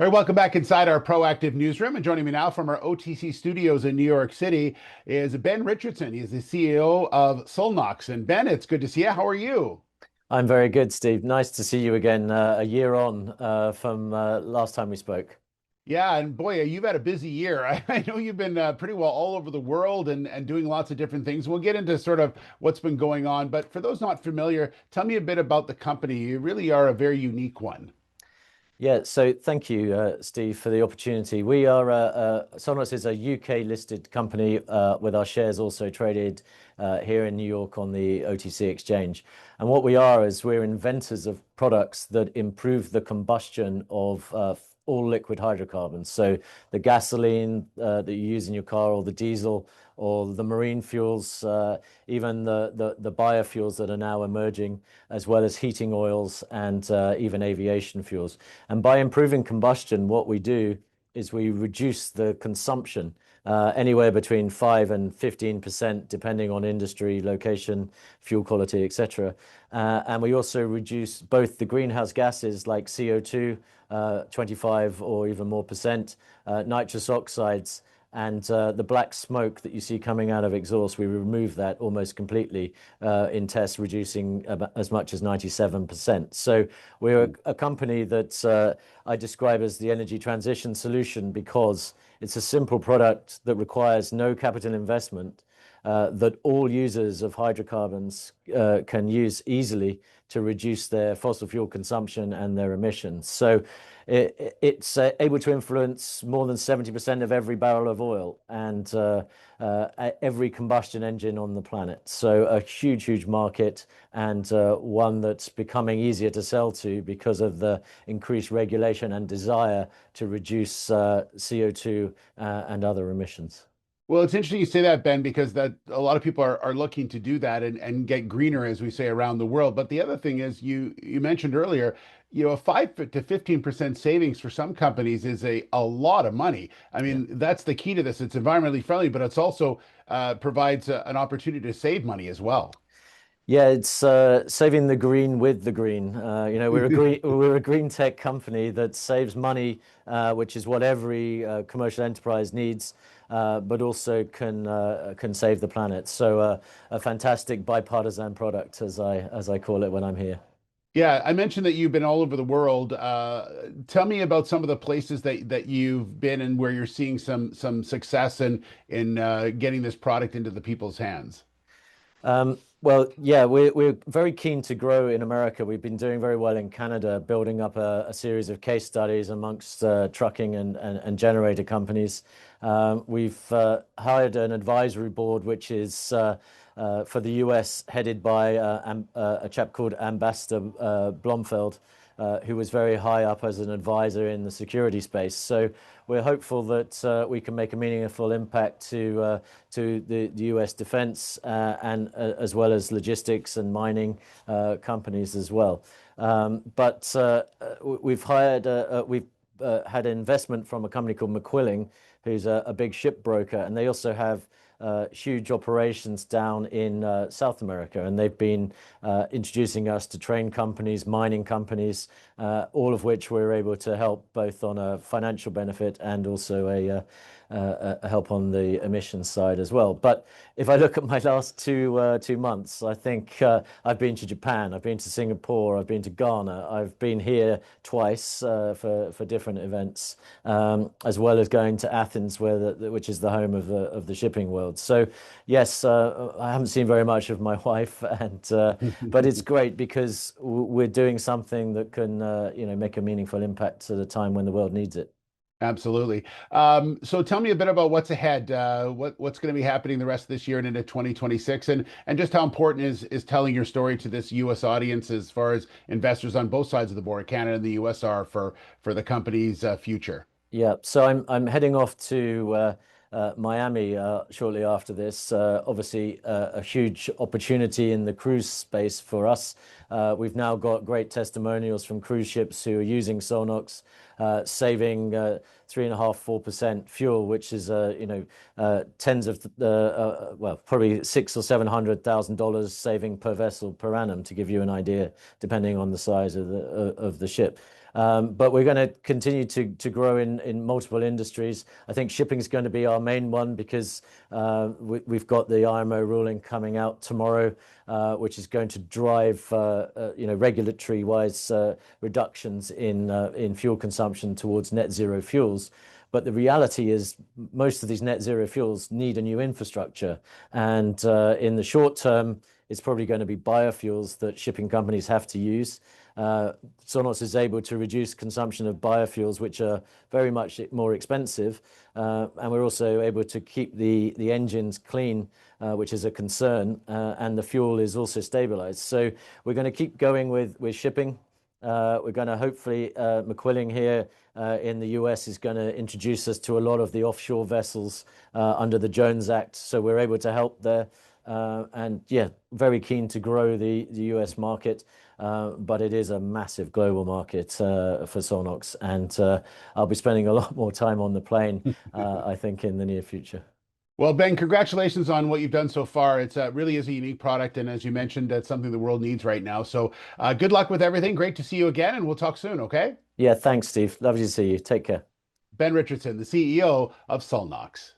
All right, welcome back inside our proactive newsroom. And joining me now from our OTC studios in New York City is Ben Richardson. He's the CEO of Sulnox. And Ben, it's good to see you. How are you? I'm very good, Steve. Nice to see you again, a year on from last time we spoke. Yeah, and boy, you've had a busy year. I know you've been pretty well all over the world and doing lots of different things. We'll get into sort of what's been going on. But for those not familiar, tell me a bit about the company. You really are a very unique one. Yeah, so thank you, Steve, for the opportunity. Sonos is a UK listed company with our shares also traded here in New York on the OTC exchange. And what we are is we're inventors of products that improve the combustion of all liquid hydrocarbons. So the gasoline that you use in your car, or the diesel, or the marine fuels, even the biofuels that are now emerging, as well as heating oils and even aviation fuels. And by improving combustion, what we do is we reduce the consumption anywhere between 5 and 15%, depending on industry, location, fuel quality, etc. And we also reduce both the greenhouse gases like CO2, 25 or even more percent, nitrous oxides, and the black smoke that you see coming out of exhaust. We remove that almost completely in tests, reducing as much as 97%. So we're a company that I describe as the energy transition solution because it's a simple product that requires no capital investment, that all users of hydrocarbons can use easily to reduce their fossil fuel consumption and their emissions. So it's able to influence more than 70% of every barrel of oil and every combustion engine on the planet. So a huge, huge market, and one that's becoming easier to sell to because of the increased regulation and desire to reduce CO2 and other emissions. Well, it's interesting you say that, Ben, because that a lot of people are looking to do that and get greener, as we say, around the world. But the other thing is, you mentioned earlier, a 5 to 15% savings for some companies is a lot of money. I Yeah. mean, that's the key to this. It's environmentally friendly, but it's also provides an opportunity to save money as well. Yeah, it's saving the green with the green. We're a green tech company that saves money, which is what every commercial enterprise needs, but also can save the planet. So a fantastic bipartisan product, as I call it when I'm here. Yeah, I mentioned that you've been all over the world. Tell me about some of the places that you've been and where you're seeing some success in getting this product into the people's hands. Well, yeah, we're very keen to grow in America. We've been doing very well in Canada, building up a series of case studies amongst trucking and generator companies. We've hired an advisory board, which is for the US, headed by a chap called Ambassador Blomfeld, who was very high up as an advisor in the security space. So we're hopeful that we can make a meaningful impact to the US defense and as well as logistics and mining companies as well. But we've had investment from a company called McQuilling, who's a big ship broker, and they also have huge operations down in South America, and they've been introducing us to train companies, mining companies, all of which we're able to help both on a financial benefit and also a help on the emissions side as well. But if I look at my last 2 months, I think I've been to Japan, I've been to Singapore, I've been to Ghana, I've been here twice for different events, as well as going to Athens, which is the home of the shipping world. So yes, I haven't seen very much of my wife, and but it's great because we're doing something that can make a meaningful impact at a time when the world needs it. Absolutely. So tell me a bit about what's ahead. What's going to be happening the rest of this year and into 2026, and just how important is telling your story to this U.S. audience as far as investors on both sides of the border, Canada and the U.S. are for the company's future. Yeah, so I'm heading off to Miami shortly after this. Obviously, a huge opportunity in the cruise space for us. We've now got great testimonials from cruise ships who are using Solnox, saving 3.5–4% fuel, which is tens of probably $600,000 or $700,000 saving per vessel per annum, to give you an idea, depending on the size of the ship. But we're going to continue to grow in multiple industries. I think shipping is going to be our main one because we've got the IMO ruling coming out tomorrow, which is going to drive regulatory-wise reductions in fuel consumption towards net zero fuels. But the reality is most of these net zero fuels need a new infrastructure. And in the short term, it's probably going to be biofuels that shipping companies have to use. Snox is able to reduce consumption of biofuels, which are very much more expensive. And we're also able to keep the engines clean, which is a concern. And the fuel is also stabilized. So we're going to keep going with shipping. We're going to hopefully, McQuilling here in the US is going to introduce us to a lot of the offshore vessels under the Jones Act. So we're able to help there. And yeah, very keen to grow the US market. But it is a massive global market for Sulnox. And I'll be spending a lot more time on the plane, I think, in the near future. Well, Ben, congratulations on what you've done so far. It's really is a unique product, and as you mentioned, that's something the world needs right now. So, good luck with everything. Great to see you again, and we'll talk soon. Okay? Yeah, thanks, Steve. Lovely to see you. Take care. Ben Richardson, the CEO of Sulnox.